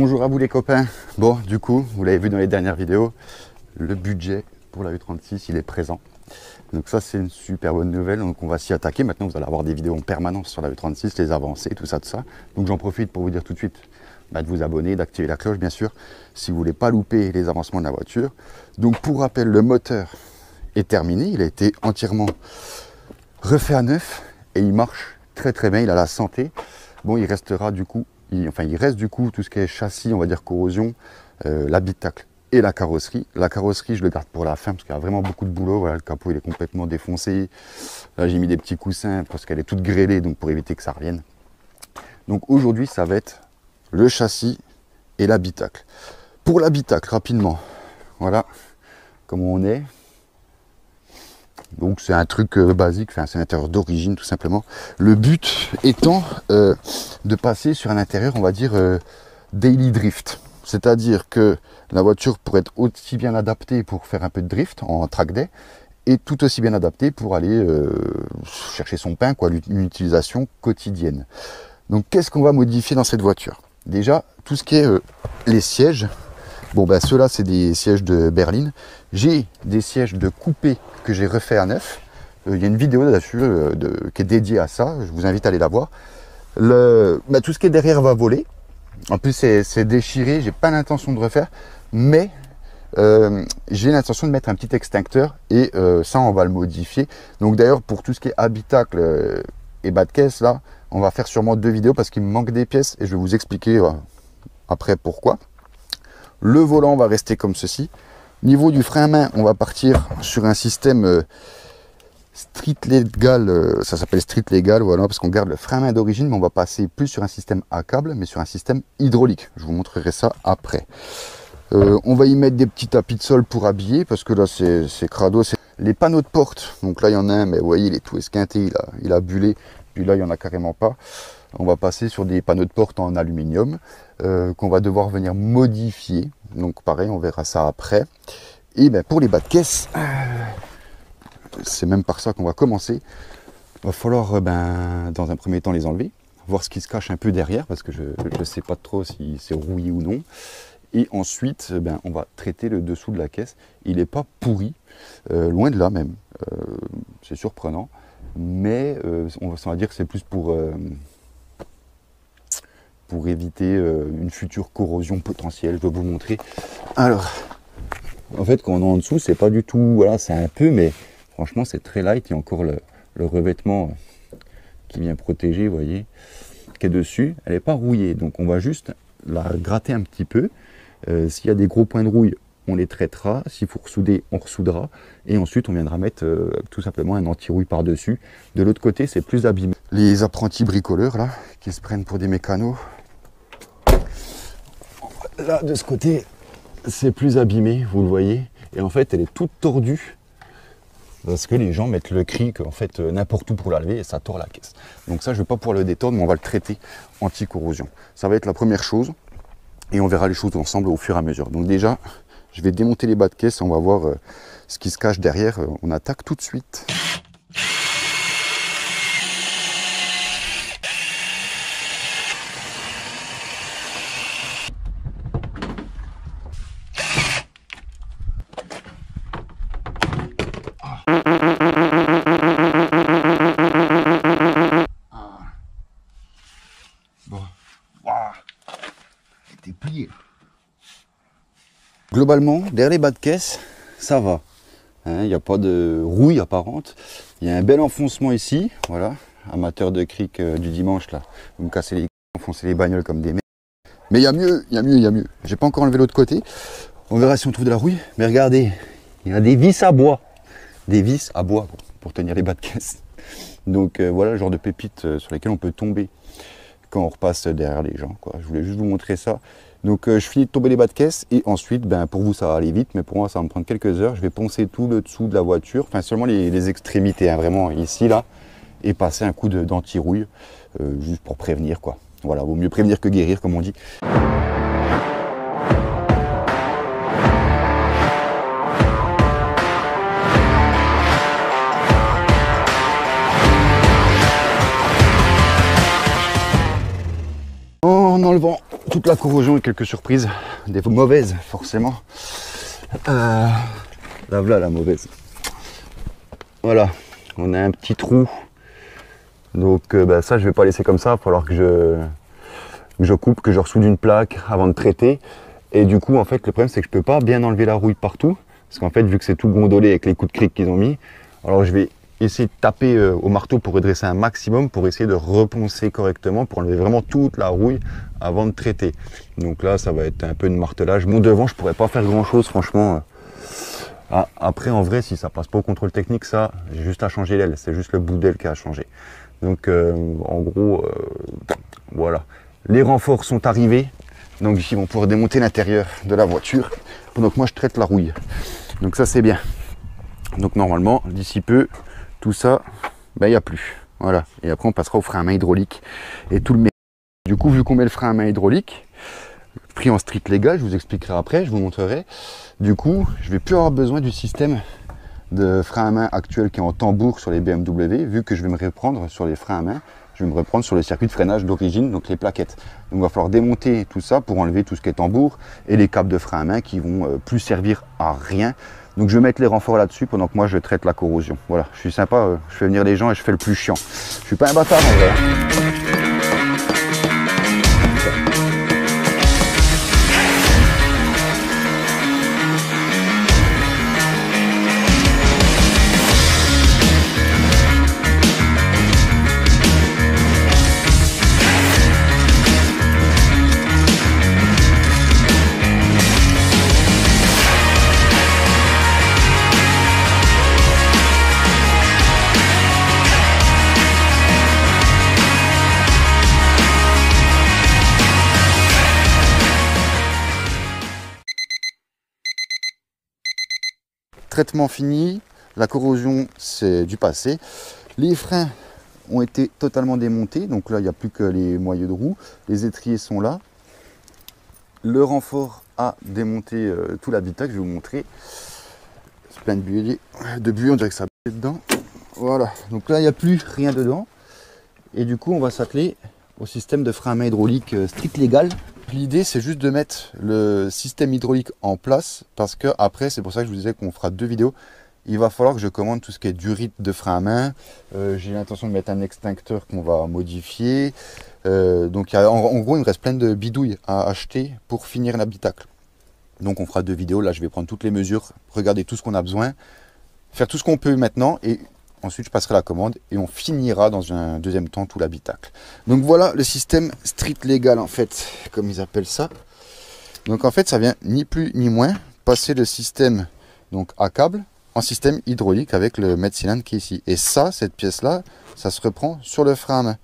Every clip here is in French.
Bonjour à vous les copains. Bon, du coup, vous l'avez vu dans les dernières vidéos, le budget pour la U36, il est présent. Donc ça, c'est une super bonne nouvelle. Donc on va s'y attaquer. Maintenant, vous allez avoir des vidéos en permanence sur la U36, les avancées, tout ça, tout ça. Donc j'en profite pour vous dire tout de suite de vous abonner, d'activer la cloche, bien sûr, si vous voulez pas louper les avancements de la voiture. Donc pour rappel, le moteur est terminé. Il a été entièrement refait à neuf et il marche très très bien. Il a la santé. Bon, il restera du coup, il reste du coup tout ce qui est châssis, on va dire corrosion, l'habitacle et la carrosserie. La carrosserie, je le garde pour la fin parce qu'il y a vraiment beaucoup de boulot. Voilà, le capot il est complètement défoncé. Là, j'ai mis des petits coussins parce qu'elle est toute grêlée, donc pour éviter que ça revienne. Donc aujourd'hui, ça va être le châssis et l'habitacle. Pour l'habitacle, rapidement, voilà comment on est. Donc c'est un truc basique, c'est un intérieur d'origine tout simplement. Le but étant de passer sur un intérieur, on va dire, daily drift. C'est-à-dire que la voiture pourrait être aussi bien adaptée pour faire un peu de drift en track day et tout aussi bien adaptée pour aller chercher son pain, quoi, une utilisation quotidienne. Donc qu'est-ce qu'on va modifier dans cette voiture? Déjà, tout ce qui est les sièges. Bon ben ceux-là c'est des sièges de berline. J'ai des sièges de coupé que j'ai refait à neuf. Il y a une vidéo là-dessus qui est dédiée à ça. Je vous invite à aller la voir. Tout ce qui est derrière va voler. En plus c'est déchiré. J'ai pas l'intention de refaire, mais j'ai l'intention de mettre un petit extincteur et ça on va le modifier. Donc d'ailleurs pour tout ce qui est habitacle et bas de caisse là, on va faire sûrement 2 vidéos parce qu'il me manque des pièces et je vais vous expliquer après pourquoi. Le volant va rester comme ceci. Niveau du frein à main, on va partir sur un système street legal, ça s'appelle street legal, voilà, parce qu'on garde le frein à main d'origine, mais on va passer plus sur un système à câble, mais sur un système hydraulique. Je vous montrerai ça après. On va y mettre des petits tapis de sol pour habiller, parce que là c'est crado. Les panneaux de porte, donc là il y en a un, mais vous voyez il est tout esquinté, il a bullé, puis là il n'y en a carrément pas. On va passer sur des panneaux de porte en aluminium qu'on va devoir venir modifier. Donc pareil, on verra ça après. Et ben pour les bas de caisse, c'est même par ça qu'on va commencer. Il va falloir dans un premier temps les enlever, voir ce qui se cache un peu derrière, parce que je ne sais pas trop si c'est rouillé ou non. Et ensuite, on va traiter le dessous de la caisse. Il n'est pas pourri, loin de là même. C'est surprenant, mais on va dire que c'est plus pour éviter une future corrosion potentielle. Je vais vous montrer. Alors, en fait, quand on est en dessous, c'est pas du tout, voilà, c'est un peu, mais franchement, c'est très light. Il y a encore le revêtement qui vient protéger, vous voyez, qui est dessus. Elle n'est pas rouillée, donc on va juste la gratter un petit peu. S'il y a des gros points de rouille, on les traitera. S'il faut ressouder, on ressoudra. Et ensuite, on viendra mettre tout simplement un anti-rouille par-dessus. De l'autre côté, c'est plus abîmé. Les apprentis bricoleurs, là, qui se prennent pour des mécanos. Là, de ce côté, c'est plus abîmé, vous le voyez. Et en fait, elle est toute tordue. Parce que les gens mettent le cric, en fait, n'importe où pour la lever et ça tord la caisse. Donc ça, je ne vais pas pouvoir le détordre, mais on va le traiter anti-corrosion. Ça va être la première chose. Et on verra les choses ensemble au fur et à mesure. Donc déjà, je vais démonter les bas de caisse et on va voir ce qui se cache derrière. On attaque tout de suite. Bon, il était plié. Globalement, derrière les bas de caisse, ça va. Il n'y a pas de rouille apparente. Il y a un bel enfoncement ici. Voilà, amateur de cric du dimanche là. Vous me cassez les enfoncer les bagnoles comme des mecs. Mais il y a mieux, il y a mieux, il y a mieux. J'ai pas encore enlevé l'autre côté. On verra si on trouve de la rouille. Mais regardez, il y a des vis à bois. Des vis à bois pour tenir les bas de caisse. Donc voilà le genre de pépites sur lesquelles on peut tomber quand on repasse derrière les gens, quoi. Je voulais juste vous montrer ça. Donc je finis de tomber les bas de caisse et ensuite, pour vous ça va aller vite, mais pour moi ça va me prendre quelques heures. Je vais poncer tout le dessous de la voiture, enfin seulement les extrémités, hein, vraiment ici, là, et passer un coup d'anti-rouille, juste pour prévenir, quoi. Voilà, vaut mieux prévenir que guérir, comme on dit. En enlevant toute la corrosion et quelques surprises, des mauvaises forcément. Là voilà la mauvaise. Voilà, on a un petit trou. Donc ça je vais pas laisser comme ça, il va falloir que je coupe, que je ressoude une plaque avant de traiter. Et du coup en fait le problème c'est que je peux pas bien enlever la rouille partout. Parce qu'en fait vu que c'est tout gondolé avec les coups de cric qu'ils ont mis, alors je vais essayer de taper au marteau pour redresser un maximum, pour essayer de reponcer correctement, pour enlever vraiment toute la rouille avant de traiter. Donc là ça va être un peu de martelage. Mon devant je pourrais pas faire grand chose franchement. Après en vrai si ça passe pas au contrôle technique, ça j'ai juste à changer l'aile, c'est juste le bout d'aile qui a changé. Donc en gros voilà. Les renforts sont arrivés, donc ils vont pouvoir démonter l'intérieur de la voiture pendant que moi je traite la rouille. Donc ça c'est bien. Donc normalement d'ici peu tout ça il n'y a plus. Voilà. Et après on passera au frein à main hydraulique et tout le mécanisme. Du coup vu qu'on met le frein à main hydraulique pris en strict légal, je vous expliquerai après, je vous montrerai. Du coup je vais plus avoir besoin du système de frein à main actuel qui est en tambour sur les BMW, vu que je vais me reprendre sur les freins à main, je vais me reprendre sur le circuit de freinage d'origine, donc les plaquettes. Donc il va falloir démonter tout ça pour enlever tout ce qui est tambour et les câbles de frein à main qui vont plus servir à rien. Donc je vais mettre les renforts là-dessus pendant que moi je traite la corrosion. Voilà, je suis sympa, je fais venir les gens et je fais le plus chiant. Je suis pas un bâtard en vrai. Traitement fini, la corrosion c'est du passé. Les freins ont été totalement démontés, donc là il n'y a plus que les moyeux de roue. Les étriers sont là. Le renfort a démonté tout l'habitacle, je vais vous montrer. C'est plein de buée, on dirait que ça est dedans. Voilà, donc là il n'y a plus rien dedans. Et du coup on va s'atteler au système de frein à main hydraulique strict légal. L'idée c'est juste de mettre le système hydraulique en place parce que après, c'est pour ça que je vous disais qu'on fera 2 vidéos. Il va falloir que je commande tout ce qui est durite de frein à main. J'ai l'intention de mettre un extincteur qu'on va modifier. Donc en gros il me reste plein de bidouilles à acheter pour finir l'habitacle. Donc on fera 2 vidéos. Là je vais prendre toutes les mesures, regarder tout ce qu'on a besoin, faire tout ce qu'on peut maintenant et ensuite je passerai la commande et on finira dans un deuxième temps tout l'habitacle. Donc voilà le système strict légal en fait, comme ils appellent ça. Donc en fait ça vient ni plus ni moins passer le système donc à câble en système hydraulique avec le mètre cylindre qui est ici. Et ça, cette pièce là, ça se reprend sur le frein à main.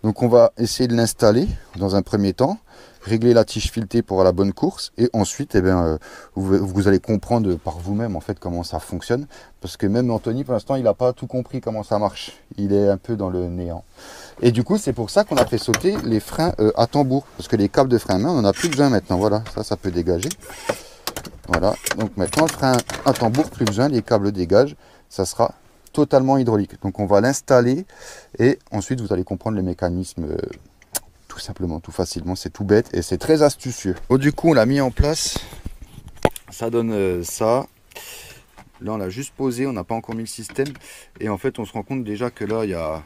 Donc on va essayer de l'installer dans un premier temps, régler la tige filetée pour la bonne course et ensuite vous allez comprendre par vous-même en fait comment ça fonctionne, parce que même Anthony pour l'instant il n'a pas tout compris comment ça marche, il est un peu dans le néant. Et du coup c'est pour ça qu'on a fait sauter les freins à tambour, parce que les câbles de frein à main on n'en a plus besoin maintenant. Voilà, ça peut dégager. Voilà, donc maintenant le frein à tambour plus besoin, les câbles dégagent, ça sera totalement hydraulique. Donc on va l'installer et ensuite vous allez comprendre le mécanisme tout simplement, tout facilement. C'est tout bête et c'est très astucieux. Bon, du coup on l'a mis en place, ça donne ça. Là on l'a juste posé, on n'a pas encore mis le système et en fait on se rend compte déjà que là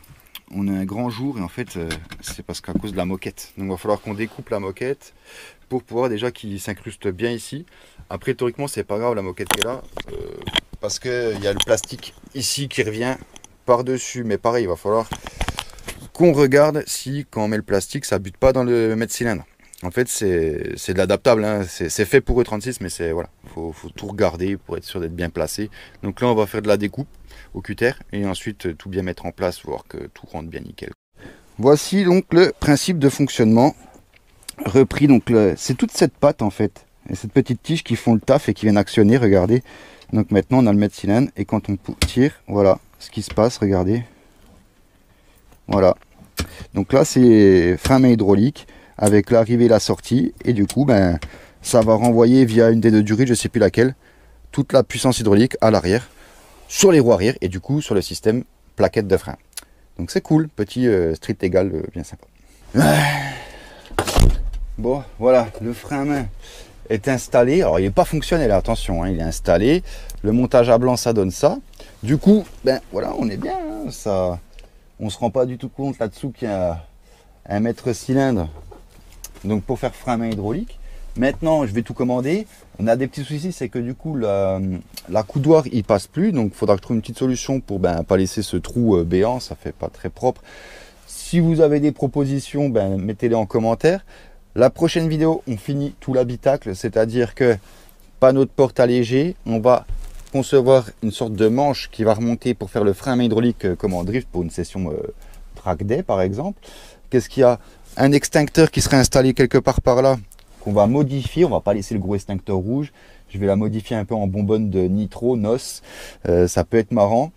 on a un grand jour et en fait c'est parce qu'à cause de la moquette. Donc il va falloir qu'on découpe la moquette pour pouvoir déjà qu'il s'incruste bien ici. Après théoriquement c'est pas grave la moquette qui est là parce qu'il y a le plastique ici qui revient par dessus, mais pareil il va falloir qu'on regarde si quand on met le plastique ça bute pas dans le mètre cylindre. En fait c'est de l'adaptable, hein. C'est fait pour E36 mais c'est voilà, faut tout regarder pour être sûr d'être bien placé. Donc là on va faire de la découpe au cutter et ensuite tout bien mettre en place, voir que tout rentre bien nickel. Voici donc le principe de fonctionnement repris. Donc c'est toute cette patte en fait et cette petite tige qui font le taf et qui viennent actionner, regardez. Donc maintenant on a le mètre cylindre et quand on tire, voilà ce qui se passe, regardez. Voilà, donc là c'est frein à main hydraulique avec l'arrivée et la sortie et du coup ça va renvoyer via une des 2 durites, je sais plus laquelle, toute la puissance hydraulique à l'arrière sur les roues arrière et du coup sur le système plaquette de frein. Donc c'est cool, petit street égal bien sympa. Bon, voilà, le frein à main est installé. Alors, il n'est pas fonctionnel, attention, hein, il est installé. Le montage à blanc, ça donne ça. Du coup, ben voilà, on est bien. Hein, ça, on se rend pas du tout compte là-dessous qu'il y a un mètre cylindre. Donc, pour faire frein à main hydraulique. Maintenant, je vais tout commander. On a des petits soucis, c'est que du coup, la coudoir, il passe plus. Donc, il faudra que je trouve une petite solution pour pas laisser ce trou béant. Ça fait pas très propre. Si vous avez des propositions, mettez-les en commentaire. La prochaine vidéo, on finit tout l'habitacle, c'est-à-dire que panneau de porte allégé, on va concevoir une sorte de manche qui va remonter pour faire le frein à main hydraulique comme en drift pour une session track day par exemple. Qu'est-ce qu'il y a? Un extincteur qui serait installé quelque part par là, qu'on va modifier, on va pas laisser le gros extincteur rouge, je vais la modifier un peu en bonbonne de nitro, NOS, ça peut être marrant.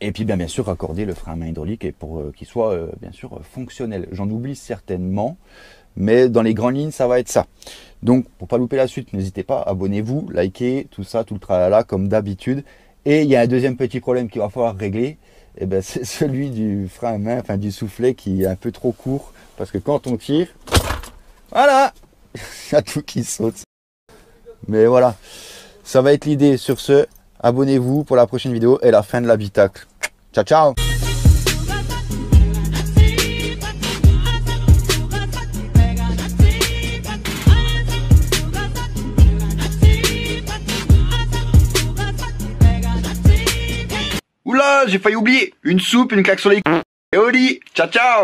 Et puis bien sûr raccorder le frein à main hydraulique et pour qu'il soit bien sûr fonctionnel. J'en oublie certainement. Mais dans les grandes lignes, ça va être ça. Donc, pour pas louper la suite, n'hésitez pas, abonnez-vous, likez, tout ça, tout le tralala, comme d'habitude. Et il y a un deuxième petit problème qu'il va falloir régler. Et c'est celui du frein à main, enfin du soufflet qui est un peu trop court. Parce que quand on tire, voilà, il y a tout qui saute. Mais voilà, ça va être l'idée. Sur ce, abonnez-vous pour la prochaine vidéo et la fin de l'habitacle. Ciao, ciao! Oula, j'ai failli oublier. Une soupe, une claque sur les... Et au lit. Ciao, ciao.